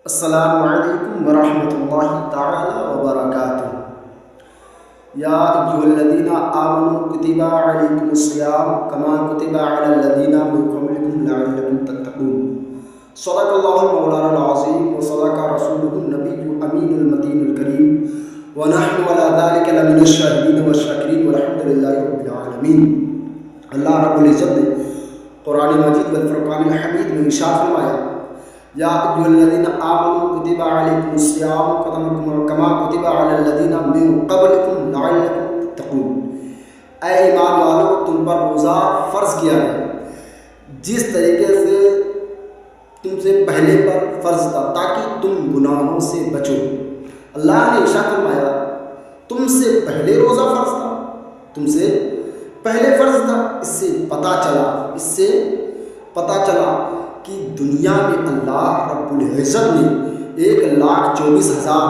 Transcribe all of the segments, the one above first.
السلام علیکم ورحمۃ اللہ تعالی وبرکاتہ۔ یا ایھا الذین آمنوا کتب علیکم الصیام کما کتب علی الذین من قبلکم لعلکم تتقون۔ صدق اللہ مولانا العظیم وصدق رسولہ النبی الامین المتین الکریم ونحن علی ذلک لمن الشاہدین والشاکرین والحمد للہ رب العالمین۔ اللہ رب العزت نے قرآن مجید والفرقان الحمید میں ارشاد فرمایا، یا ایھا الذین آمنوا کتب علیکم الصیام کما کتب علی الذین من قبلکم لعلکم تتقون۔ اے ایمان والو، تم پر روزہ فرض کیا ہے جس طریقے سے تم سے پہلے پر فرض تھا تاکہ تم گناہوں سے بچو۔ اللہ نے ارشاد فرمایا تم سے پہلے روزہ فرض تھا، تم سے پہلے فرض تھا۔ اس سے پتہ چلا کہ دنیا میں اللہ رب العزت نے 1,24,000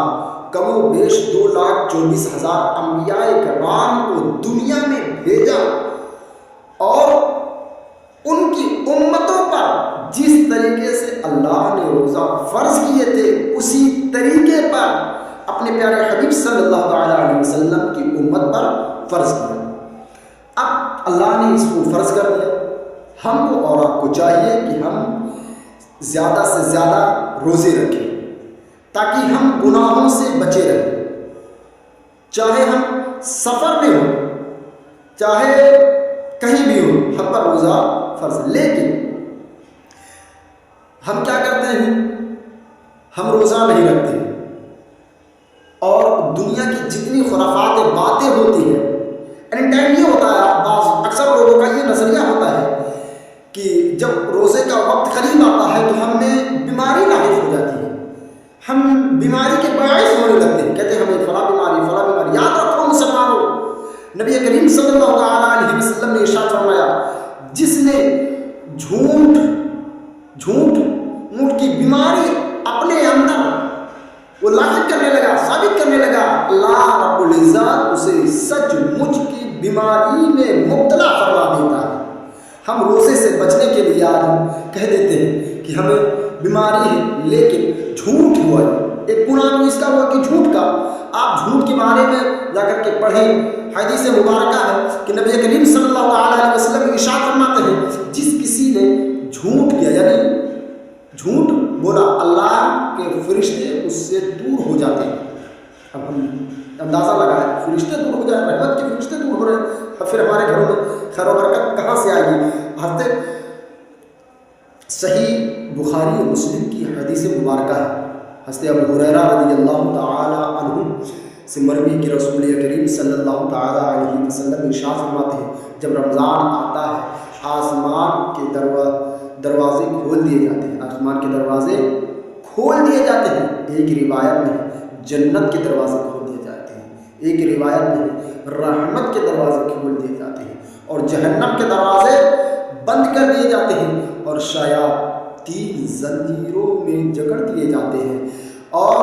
کم و بیش 2,24,000 انبیاء کرام کو دنیا میں بھیجا، اور ان کی امتوں پر جس طریقے سے اللہ نے روزہ فرض کیے تھے اسی طریقے پر اپنے پیارے حبیب صلی اللہ علیہ وسلم کی امت پر فرض کیا۔ اب اللہ نے اس کو فرض کر دیا، ہم کو اور آپ کو چاہیے کہ ہم زیادہ سے زیادہ روزے رکھیں تاکہ ہم گناہوں سے بچے رہیں۔ چاہے ہم سفر میں ہوں، چاہے کہیں بھی ہوں، ہم پر روزہ فرض ہے۔ لیکن ہم کیا کرتے ہیں؟ ہم روزہ نہیں رکھتے، اور دنیا کی جتنی خرافات باتیں ہوتی ہیں، اینی ٹائم یہ ہوتا ہے، بعض اکثر لوگوں کا یہ نظریہ ہوتا ہے کہ جب روزے کا وقت قریب آتا ہے تو ہم میں بیماری لاحق ہو جاتی ہے، ہم بیماری کے باعث ہونے لگتے ہیں، کہتے ہیں ہمیں فلاں بیماری۔ یاد رکھو مسلمانوں، نبی کریم صلی اللہ تعالیٰ علیہ وسلم نے ارشاد فرمایا، جس نے جھوٹ کی بیماری اپنے اندر وہ لاحق کرنے لگا، ثابت کرنے لگا، اللہ رب العزت اسے سچ مچ کی بیماری میں مبتلا فرما دیتا ہے۔ ہم روزے سے بچنے کے لیے آج ہم کہہ دیتے ہیں کہ ہمیں بیماری ہے، لیکن جھوٹ ہوا ہے، ایک گناہ تو اس کا ہوا کہ جھوٹ کا۔ آپ جھوٹ کے بارے میں جا کر کے پڑھیں، حدیث مبارکہ ہے کہ نبی کریم صلی اللہ علیہ وسلم ارشاد فرماتے ہیں، جس کسی نے جھوٹ کیا یعنی جھوٹ بولا، اللہ کے فرشتے اس سے دور ہو جاتے ہیں۔ اب ہم اندازہ لگائیں، فرشتے دور ہو جائیں، رحمت کے فرشتے دور ہو رہے ہیں، اب پھر ہمارے گھروں میں خیر و برکت کہاں سے آئے گی؟ صحیح بخاری و مسلم کی حدیث مبارکہ ہے، حضرت ابو ہریرہ رضی اللہ تعالی عنہ سے مروی کہ رسول کریم صلی اللہ تعالی علیہ وسلم ارشاد فرماتے ہیں، جب رمضان آتا ہے آسمان کے دروازے کھول دیے جاتے ہیں، آسمان کے دروازے کھول دیے جاتے ہیں۔ ایک روایت میں جنت کے دروازے کھول دیے جاتے ہیں، ایک روایت میں رحمت کے دروازے کھول دیے جاتے ہیں، اور جہنم کے دروازے بند کر دیے جاتے ہیں، اور شیاطین زنجیروں میں جکڑ دیے جاتے ہیں، اور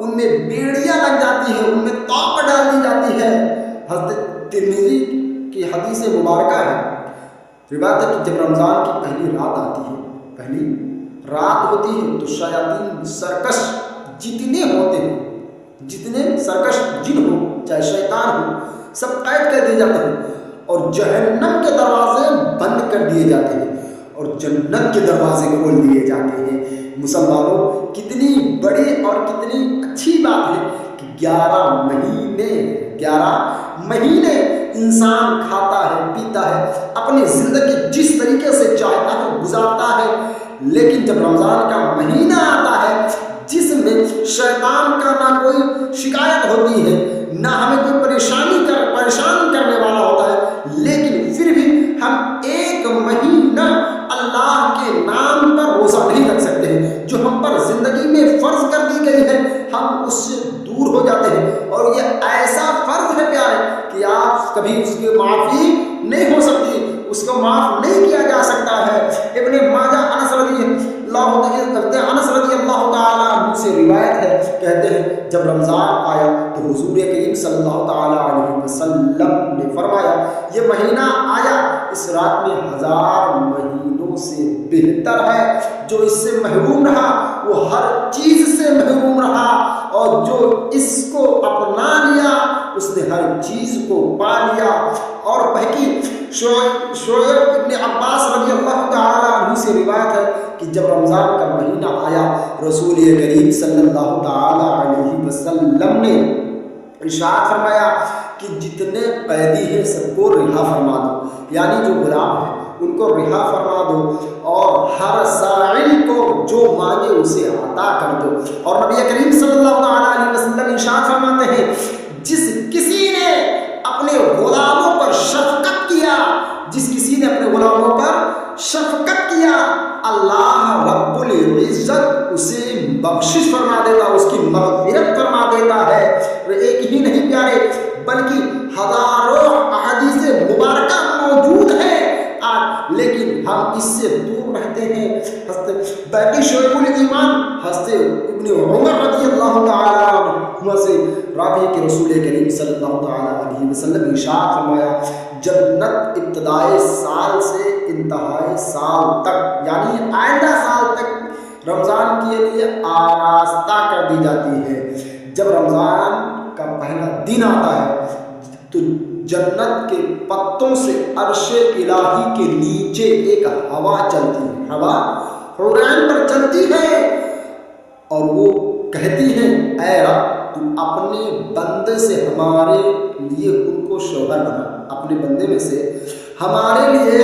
ان میں بیڑیاں لگ جاتی ہیں، ان میں تاپ ڈال دی جاتی ہے۔ حضرت ترمذی کی حدیث مبارکہ ہے، روایت ہے کہ جب رمضان کی پہلی رات آتی ہے، پہلی رات ہوتی ہے، تو شیاطین سرکش جتنے ہوتے ہیں، جتنے سرکش جن ہو چاہے شیطان ہو، سب قید کر دیے جاتے ہیں، اور جہنم کے دروازے بند کر دیے جاتے ہیں، اور جنت کے دروازے کھول دیے جاتے ہیں۔ مسلمانوں، کتنی بڑی اور کتنی اچھی بات ہے کہ 11 مہینے انسان کھاتا ہے، پیتا ہے، اپنی زندگی جس طریقے سے چاہتا ہے گزارتا ہے، لیکن جب رمضان کا مہینہ آتا ہے جس میں شیطان کا نہ کوئی شکایت ہوتی ہے، نہ ہمیں کوئی پریشان کرنے والا ہوتا ہے، لیکن پھر بھی ہم 1 مہینہ اللہ کے نام پر روزہ نہیں رکھ سکتے ہیں۔ جو ہم پر زندگی میں فرض کر دی گئی ہے ہم اس سے دور ہو جاتے ہیں، اور یہ ایسا فرض ہے پیارے کہ آپ کبھی اس کی معافی نہیں ہو سکتی، اس کو معاف نہیں کیا جا سکتا ہے۔ ابن ماجہ انس رضی اللہ تعالیٰ عنہ سے روایت ہے، کہتے ہیں جب رمضان آیا تو حضور کریم صلی اللہ تعالیٰ علیہ وسلم نے فرمایا، یہ مہینہ آیا، اس رات میں 1000 مہینوں مہینوں سے بہتر ہے۔ جو اس سے محروم رہا وہ ہر چیز سے محروم رہا، اور جو اس کو اپنا لیا اس نے ہر چیز کو پا لیا۔ اور بہکی شعیب ابن عباس رضی اللہ تعالیٰ عنہ سے روایت ہے کہ جب رمضان کا مہینہ آیا رسول کریم صلی اللہ تعالیٰ علیہ وسلم نے ارشاد فرمایا کہ جتنے قیدی ہیں سب کو رہا فرما دو، یعنی جو غلام ہیں ان کو رہا فرما دو، اور ہر سائل کو جو مانگے اسے عطا کر دو۔ اور نبی کریم صلی اللہ تعالیٰ علیہ وسلم ارشاد فرماتے ہیں جس کسی نے اپنے غلاموں پر شفقت کیا، جس کسی نے اپنے غلاموں پر شفقت کیا، اللہ رب العزت اسے بخشش فرما دیتا، اس کی مغفرت فرما دیتا ہے۔ اور ایک ہی نہیں پیارے بلکہ ہزاروں احادیث مبارکہ موجود ہیں، لیکن ہم اس سے دور رہتے ہیں۔ باقی شعیب الایمان حضرت ابن عمر رضی اللہ تعالیٰ عنہ سے راوی کہ رسول کریم صلی اللہ تعالیٰ علیہ وسلم ارشاد فرمایا جنت ابتدائے سال سے انتہائی سال تک، یعنی آئندہ سال تک رمضان کے لیے آراستہ کر دی جاتی ہے۔ جب رمضان کا پہلا دن آتا ہے تو جنت کے پتوں سے عرش الہی کے نیچے ایک ہوا چلتی ہے، ہوا حورین پر چلتی ہے، اور وہ کہتی ہے اے رب تو اپنے بندے سے ہمارے لیے ان کو شوہر بنا، اپنے بندے میں سے ہمارے لیے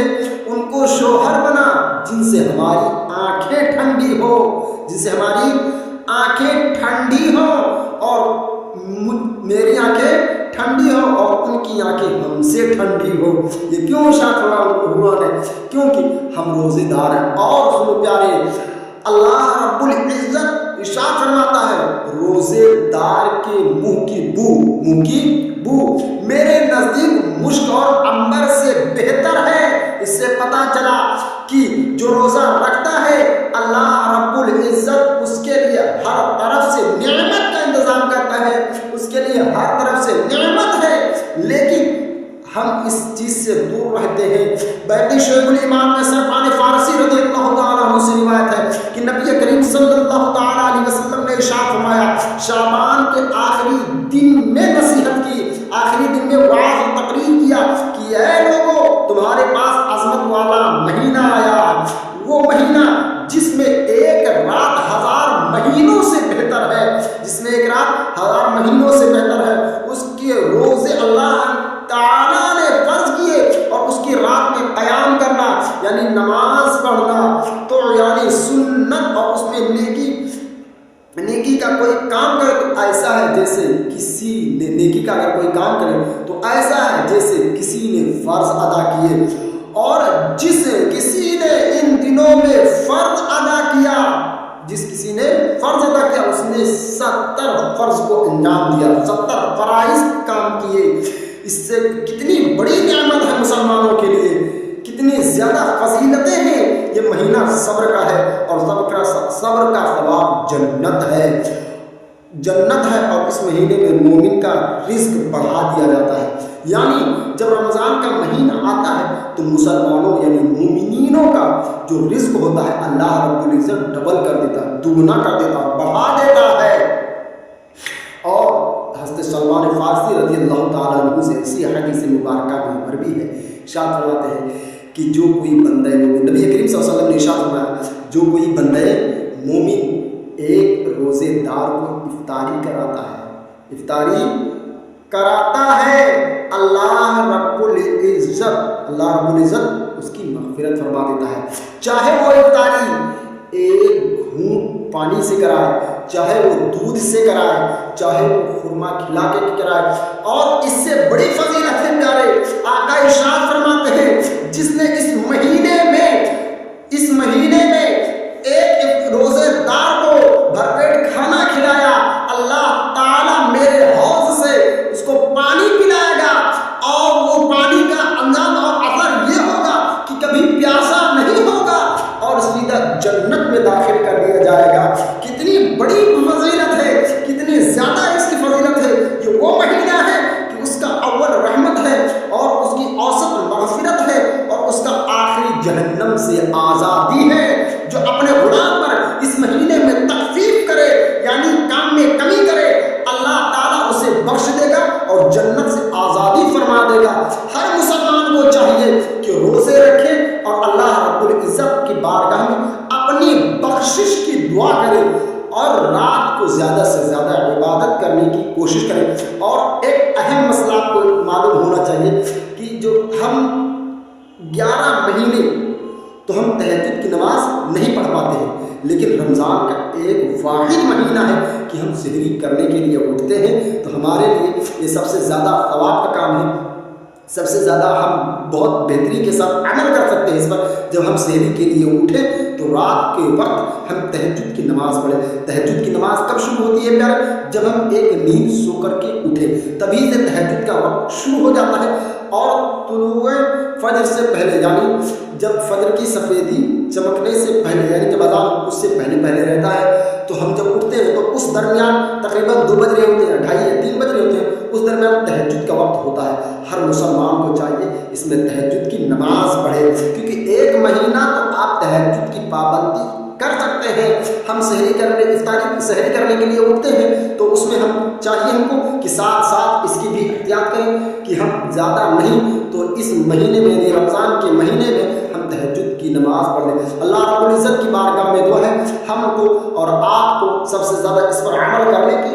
ان کو شوہر بنا جن سے ہماری آنکھیں ٹھنڈی ہو، جن سے ہماری آنکھیں ٹھنڈی ہوں، اور میری آنکھیں ٹھنڈی ہو اور ان کی آنکھیں ہم سے ٹھنڈی ہو۔ یہ کیوں شاید ہوا ہے؟ کیونکہ ہم روزے دار ہیں۔ اور سنو پیارے، اللہ رب العزت ارشاد فرماتا ہے روزے دار کے منہ کی بو میرے نزدیک مشک اور عنبر سے بہتر ہے۔ اس سے پتہ چلا کہ جو روزہ رکھتا ہے اللہ رب العزت اس کے لیے ہر طرف سے نعمت کا انتظام کرتا ہے، اس کے لیے ہر طرف سے نعمت ہے، لیکن ہم اس چیز سے دور رہتے ہیں۔ باقی شعیب الایمان میں سلمان فارسی رضی اللہ تعالیٰ عنہ سے روایت ہے کہ نبی کریم صلی اللہ تعالیٰ علیہ وسلم نے ارشاد فرمایا شعبان کے آخری دن میں نصیحت کی، آخری دن میں وعظ و تقریر کیا کہ اے لوگوں تمہارے پاس عظمت والا مہینہ آیا، وہ مہینہ جس میں ایک رات ہزار مہینوں سے بہتر ہے، جس میں ایک رات ہزار مہینوں سے بہتر ہے، اس کے روزے اللہ تعالیٰ نے فرض کیے، اور اس کی رات میں قیام کرنا یعنی نماز پڑھنا تو یعنی سنت، اور اس میں نیکی کا کوئی کام کرے تو ایسا ہے جیسے کسی نے نیکی کا اگر کوئی کام کرے تو ایسا ہے جیسے کسی نے فرض ادا کیے، اور جس کسی نے ان دنوں میں فرض ادا کیا، جس کسی نے فرض ادا کیا اس نے 70 فرض کو انجام دیا، 70 فرائض کام کیے۔ اس سے کتنی بڑی نعمت ہے مسلمانوں کے لیے، کتنی زیادہ فضیلتیں ہیں۔ یہ مہینہ صبر کا ہے، اور صبر کا ثواب جنت ہے، اور اس مہینے میں مومن کا رزق بڑھا دیا جاتا ہے۔ یعنی جب رمضان کا مہینہ آتا ہے تو مسلمانوں یعنی مومنینوں کا جو رزق ہوتا ہے اللہ رب العزت ڈبل کر دیتا ہے، دوگنا کر دیتا ہے، بڑھا دیتا ہے۔ اور حضرت سلمان فارسی رضی اللہ تعالیٰ عنہ سے اسی حدیث مبارکہ میں مروی ہے، ارشاد فرماتے ہیں کہ جو کوئی بندہ مومن، نبی کریم صلی اللہ علیہ وسلم نے ارشاد فرمایا جو کوئی بندہ مومن ایک روزے دار کو افطاری کراتا ہے اللہ رب العزت اس کی مغفرت فرما دیتا ہے، چاہے وہ افطاری ایک گھونٹ پانی سے کرائے، چاہے وہ دودھ سے کرائے، چاہے وہ خرما کھلا کے کرائے۔ اور اس سے بڑی فضیلت ہے پیارے، آقا ارشاد فرماتے ہیں جس نے اس مہینے میں ایک روزے دار کو بھرپیٹ کھانا کھلایا، اللہ تعالیٰ میرے حوض سے اس کو پانی پلائے گا، اور وہ پانی کا انجام اور اثر یہ ہوگا کہ کبھی پیاسا نہیں ہوگا، اور سیدھا جنت میں داخل کر دیا جائے گا۔ کتنی بڑی فضیلت ہے، کتنی زیادہ اس کی فضیلت ہے۔ یہ وہ مہینہ ہے کہ اس کا اول رحمت ہے، اور اس کی اوسط مغفرت ہے، اور اس کا آخری جہنم سے اور رات کو زیادہ سے زیادہ عبادت کرنے کی کوشش کریں۔ اور ایک اہم مسئلہ آپ کو معلوم ہونا چاہیے کہ جو ہم 11 مہینے تو ہم تہجد کی نماز نہیں پڑھ پاتے ہیں، لیکن رمضان کا ایک واحد مہینہ ہے کہ ہم سحری کرنے کے لیے اٹھتے ہیں، تو ہمارے لیے یہ سب سے زیادہ ثواب کا کام ہے، سب سے زیادہ ہم بہت بہتری کے ساتھ عمل کر سکتے ہیں اس پر۔ جب ہم سحری کے لیے اٹھیں تو رات کے وقت ہم تہجد کی نماز پڑھیں۔ تہجد کی نماز کب شروع ہوتی ہے پیارے؟ جب ہم ایک نیند سو کر کے اٹھیں، تبھی سے تہجد کا وقت شروع ہو جاتا ہے۔ اور طلوع فجر سے پہلے، یعنی جب فجر کی سفیدی چمکنے سے پہلے، یعنی جب اذان اس سے پہلے رہتا ہے، تو ہم جب اٹھتے ہیں تو اس درمیان تقریباً 2 بج رہے ہوتے ہیں، 2:30 یا 3 بج رہے ہوتے ہیں، اس درمیان تہجد کا وقت ہوتا ہے۔ ہر مسلمان کو چاہیے اس میں تہجد کی نماز پڑھے، کیونکہ ایک مہینہ تو آپ تہجد کی پابندی کر سکتے ہیں۔ ہم سحری کرنے کے لیے اٹھتے ہیں تو اس میں ہم چاہیے ہم کو کہ ساتھ اس کی بھی احتیاط کریں کہ ہم زیادہ نہیں تو اس مہینے میں، یعنی رمضان کے مہینے میں ہم تہجد کی نماز پڑھ لیں۔ اللہ رب العزت کی بارگاہ میں دعا ہے ہم کو اور آپ کو سب سے زیادہ اس پر عمل کرنے کی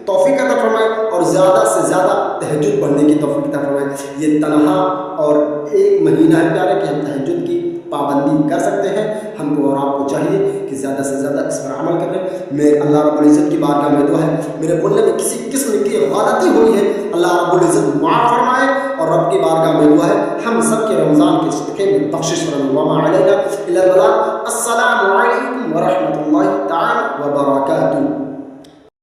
توفیق عطا فرمائے اور زیادہ سے زیادہ تہجد پڑھنے کی توفیق عطا فرمائے۔ یہ تنہا اور ایک مہینہ ہے پیارے کہ ہم تہجد کی پابندی کر سکتے ہیں۔ ہم کو اور آپ کو چاہیے کہ زیادہ سے زیادہ اس پر عمل کریں۔ میں اللہ رب العزت کی بارگاہ میں دعا ہے میرے بولنے میں کسی قسم کی غلطی ہوئی ہے، اللہ رب العزت معاف فرمائے، اور رب کی بارگاہ میں دعا ہے ہم سب کے رمضان کے صدقے میں بخشش فرمائے۔ وما علینا الا البلاغ۔ السلام علیکم ورحمۃ اللہ تعالی وبرکاتہ۔